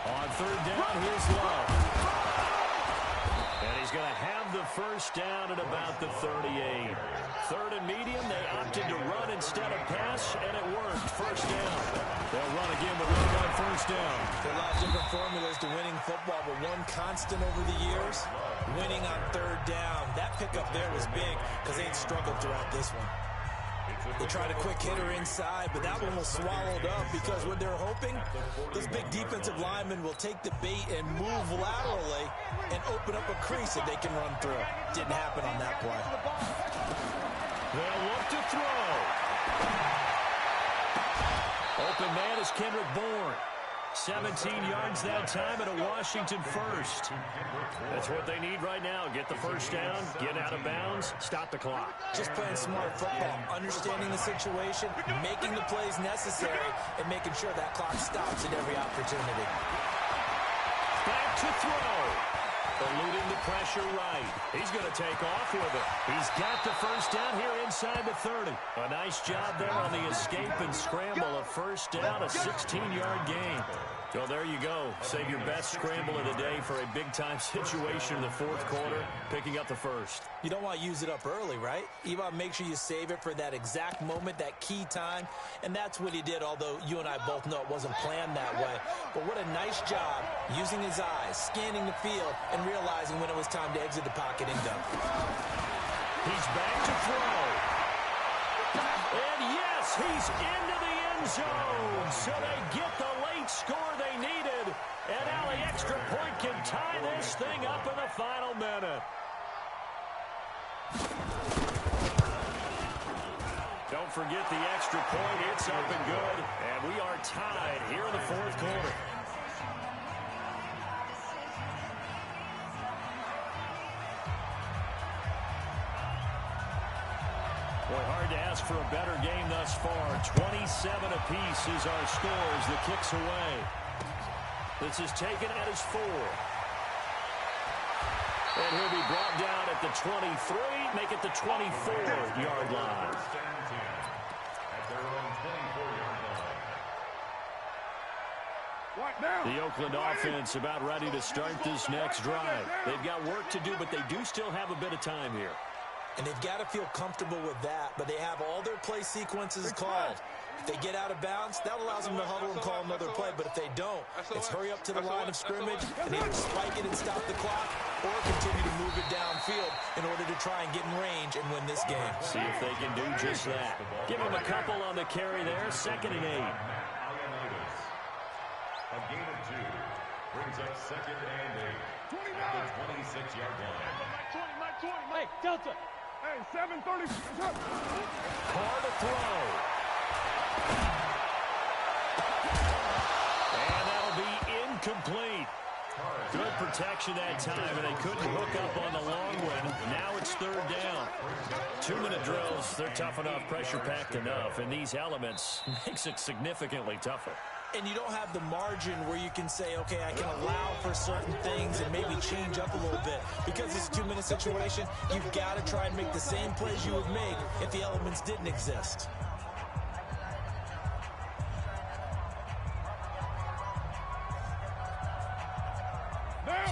On third down, here's Love. And he's going to have the first down at about the 38. 3rd and medium, they opted to run instead of pass, and it worked. First down. They'll run again with Love on first down. There are a lot of different formulas to winning football, but one constant over the years, winning on third down. That pickup there was big because they had struggled throughout this one. They tried a quick hitter inside, but that one was swallowed up because what they're hoping, those big defensive linemen will take the bait and move laterally and open up a crease that they can run through. Didn't happen on that play. They'll look to throw. Open man is Kendrick Bourne. 17 yards that time and a Washington first. That's what they need right now. Get the first down, get out of bounds, stop the clock. Just playing smart football, understanding the situation, making the plays necessary, and making sure that clock stops at every opportunity. Back to throw. Eluding the pressure right. He's going to take off with it. He's got the first down here inside the 30. A nice job there on the escape and scramble. A first down, a 16-yard gain. So there you go. Save your best scramble of the day for a big-time situation in the fourth quarter, picking up the first. You don't want to use it up early, right? You want to make sure you save it for that exact moment, that key time, and that's what he did, although you and I both know it wasn't planned that way. But what a nice job using his eyes, scanning the field, and realizing when it was time to exit the pocket and go. He's back to throw. And yes, he's into the end zone. So they get the late score they needed. And now the extra point can tie this thing up in the final minute. Don't forget the extra point. It's up and good. And we are tied here in the fourth quarter. Boy, hard to ask for a better game thus far. 27 apiece is our score as the kick's away. This is taken at his 4. And he'll be brought down at the 23, make it the 24-yard line. The Oakland offense about ready to start this next drive. They've got work to do, but they do still have a bit of time here. And they've got to feel comfortable with that, but they have all their play sequences called. If they get out of bounds, that allows them to huddle and call another play, but if they don't, it's hurry up to the line of scrimmage and either spike it and stop the clock or continue to move it downfield in order to try and get in range and win this game. See if they can do just that. Give them a couple on the carry there, 2nd and 8. A gain of 2 brings up 2nd and 8 at the 26-yard line. Hey, Delta. Hey, 7:30. Carr to throw. And that'll be incomplete. Good protection that time, and they couldn't hook up on the long one. Now it's 3rd down. 2-minute drills, they're tough enough, pressure-packed enough, and these elements makes it significantly tougher. And you don't have the margin where you can say, okay, I can allow for certain things and maybe change up a little bit. Because it's a 2-minute situation, you've got to try and make the same plays you would make if the elements didn't exist.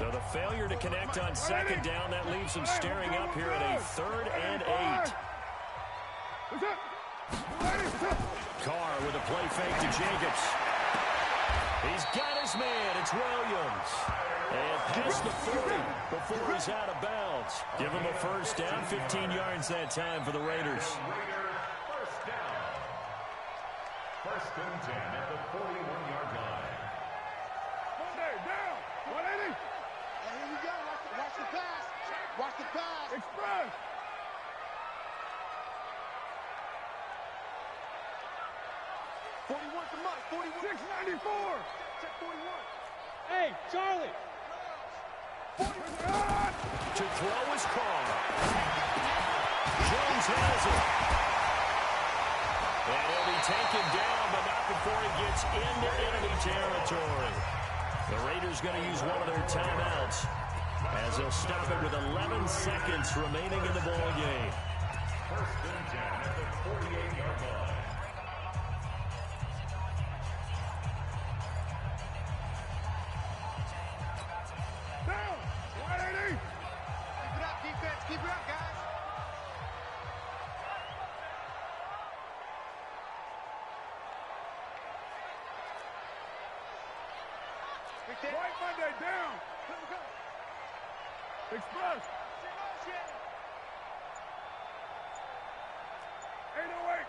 So the failure to connect on second down, that leaves them staring up here at a 3rd and 8. Carr with a play fake to Jacobs. He's got his man. It's Williams. And past the 40 before he's out of bounds. Give him a first down. 15 yards that time for the Raiders. First down. First and 10 at the 41-yard line. Monday, down. 180. And here we go. Watch the pass. Watch the pass. Express. The mic. 41. 694. Check 41. Hey, Charlie. To throw his Carr. Jones has it. And he'll be taken down, but not before he gets into enemy territory. The Raiders going to use one of their timeouts as they'll stop it with 11 seconds remaining in the ball game. First and 10 at the 48-yard line. Down. 180. Keep it up, defense. Keep it up, guys. White Monday, down. Express. 808.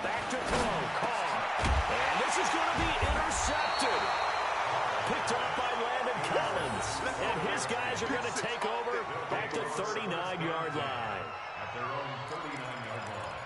Back to throw. Carr. And this is going to be intercepted. Picked off by Landon Collins. And his guys are going to take over back to 39-yard line. At their own 39-yard line.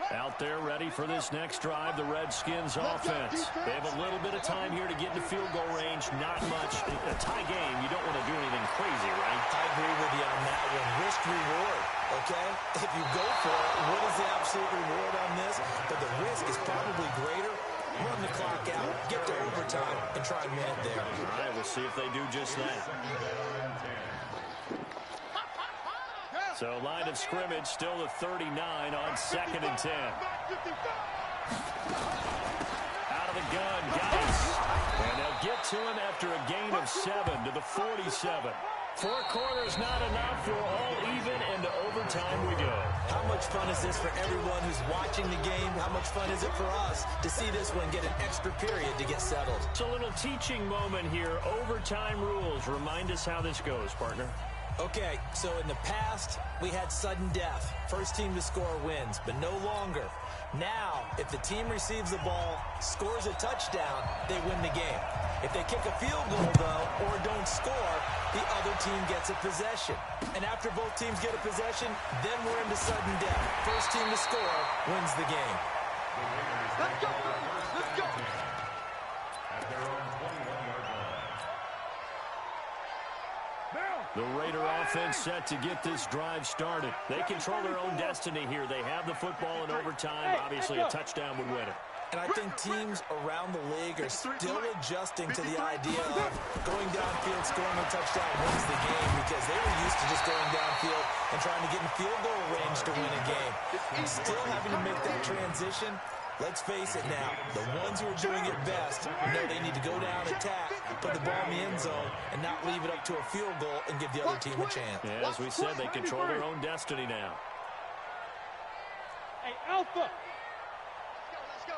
Out there ready for this next drive, the Redskins offense. They have a little bit of time here to get into field goal range. Not much. A tie game, you don't want to do anything crazy, right? I agree with you on that one. Risk reward, okay? If you go for it, what is the absolute reward on this? But the risk is probably greater. Run the clock out, get to overtime, and try and win it there. All right, we'll see if they do just that. So line of scrimmage still the 39 on 2nd and 10. Out of the gun, Geis. And they'll get to him after a gain of 7 to the 47. 4 quarters not enough. We're all even, and to overtime we go. How much fun is this for everyone who's watching the game? How much fun is it for us to see this one get an extra period to get settled? It's a little teaching moment here. Overtime rules. Remind us how this goes, partner. Okay, so in the past, we had sudden death. First team to score wins, but no longer. Now, if the team receives the ball, scores a touchdown, they win the game. If they kick a field goal, though, or don't score, the other team gets a possession. And after both teams get a possession, then we're into sudden death. First team to score wins the game. Let's go, let's go. At their own 21-yard line. The Raider offense set to get this drive started. They control their own destiny here. They have the football in overtime. Obviously, a touchdown would win it. And I think teams around the league are still adjusting to the idea of going downfield, scoring a touchdown wins the game, because they were used to just going downfield and trying to get in field goal range to win a game. And still having to make that transition. Let's face it now, the ones who are doing it best know they need to go down, attack, put the ball in the end zone, and not leave it up to a field goal and give the other team a chance. Yeah, as we said, they control their own destiny now. Hey, Alpha. Let's go.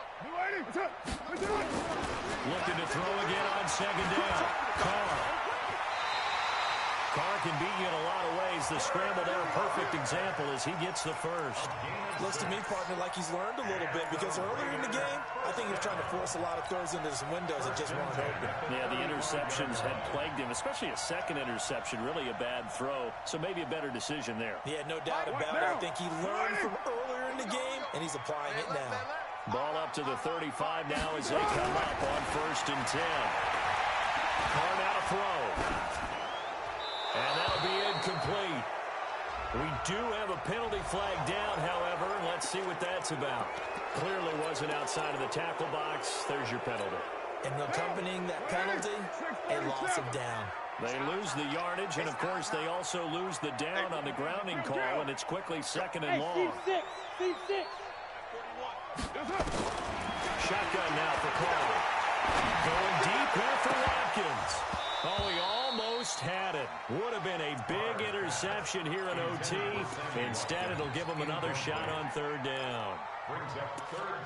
Looking to throw again on 2nd down. Carr can beat you in a lot of ways. The scramble there, a perfect example as he gets the first. Looks to me, partner, like he's learned a little bit, because earlier in the game, I think he was trying to force a lot of throws into some windows that just weren't open. Yeah, the interceptions had plagued him, especially a second interception, really a bad throw. So maybe a better decision there. Yeah, no doubt about it. I think he learned from earlier in the game, and he's applying it now. Ball up to the 35 now as they come up on 1st and 10. Carr now to throw. And that'll be incomplete. We do have a penalty flag down, however. Let's see what that's about. Clearly wasn't outside of the tackle box. There's your penalty. And accompanying that penalty, a loss of down. They lose the yardage, and, of course, they also lose the down on the grounding call, and it's quickly 2nd and long. Hey, C6. Shotgun now for Carr. Going deep here for Watkins. Oh, he almost had it. Would have been a big interception here in OT. Instead, it'll give him another shot on third down.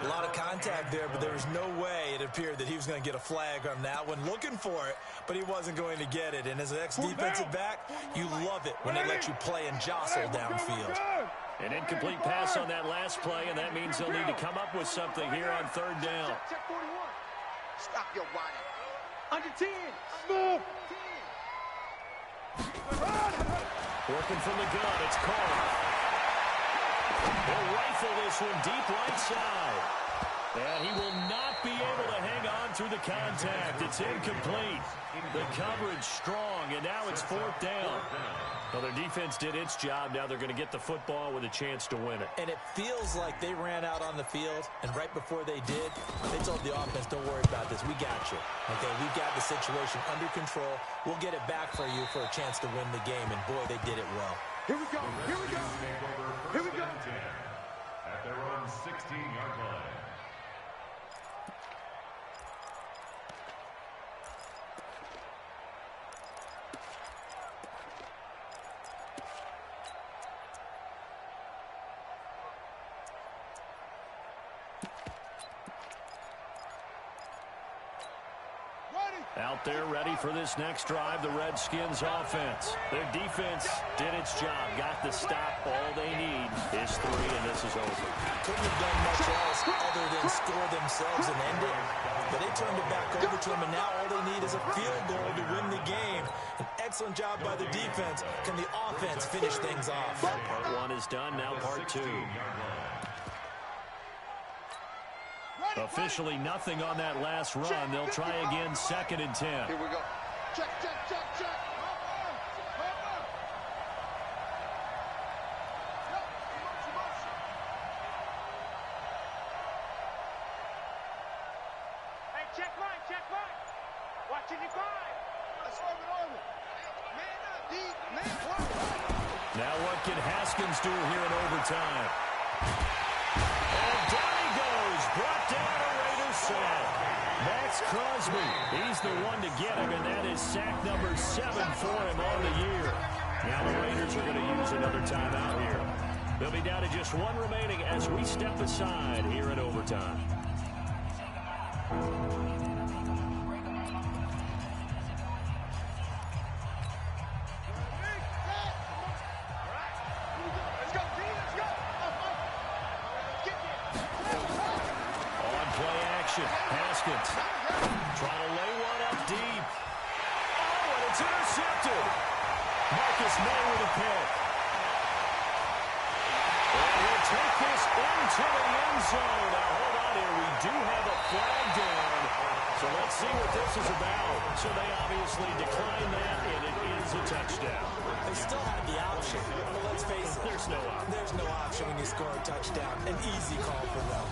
A lot of contact there, but there was no way it appeared that he was going to get a flag on that one. Looking for it, but he wasn't going to get it. And as an ex-defensive back, you love it when they let you play and jostle downfield. An incomplete pass on that last play, and that means they'll need to come up with something here on third down. Check 41. Stop your whining. Under 10. Move. Working from the gun, it's Carr. He'll rifle this one deep right side. And he will not be able to hang on through the contact. It's incomplete. The coverage strong, and now it's fourth down. Well, their defense did its job. Now they're going to get the football with a chance to win it. And it feels like they ran out on the field, and right before they did, they told the offense, don't worry about this. We got you. Okay, we've got the situation under control. We'll get it back for you for a chance to win the game, and boy, they did it well. Here we go. Here we go. Here we go. At their own 16-yard line. Out there ready for this next drive, the Redskins offense. Their defense did its job, got the stop. All they need is 3, and this is over. Couldn't have done much else other than score themselves and end it. But they turned it back over to them, and now all they need is a field goal to win the game. An excellent job by the defense. Can the offense finish things off? Part 1 is done, now part 2. Officially nothing on that last run. They'll try again, 2nd and 10. Here we go. Check, check, check, check. Hey, check right, check right. Watching you grind. Let's serve it over. Man up, D. Man, what? Now what can Haskins do here in overtime? And down he goes. Brought down a Raiders sack. Max Crosby. He's the one to get him, and that is sack number 7 for him on the year. Now the Raiders are going to use another timeout here. They'll be down to just 1 remaining as we step aside here in overtime. Haskins trying to lay one up deep. Oh, and it's intercepted. Marcus May with a pick. And he'll take this into the end zone. Now, hold on here. We do have a flag down. So let's see what this is about. So they obviously declined that, and it is a touchdown. They still had the option. But let's face it. There's no option. There's no option when you score a touchdown. An easy call for them.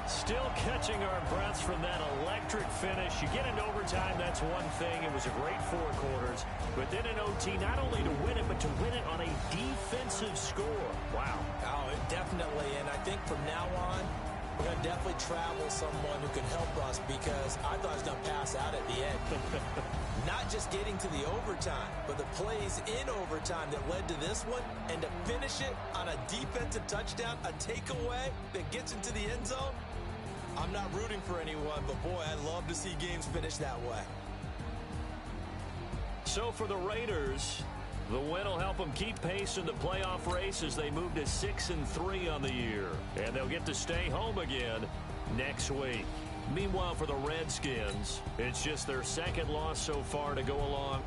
Still catching our breaths from that electric finish. You get into overtime, that's one thing. It was a great 4 quarters. But then in OT, not only to win it, but to win it on a defensive score. Wow. Oh, definitely. And I think from now on, we're going to definitely travel someone who can help us, because I thought I was going to pass out at the end. Not just getting to the overtime, but the plays in overtime that led to this one, and to finish it on a defensive touchdown, a takeaway that gets into the end zone. I'm not rooting for anyone, but boy, I'd love to see games finish that way. So for the Raiders, the win will help them keep pace in the playoff race as they move to 6-3 on the year. And they'll get to stay home again next week. Meanwhile, for the Redskins, it's just their 2nd loss so far to go along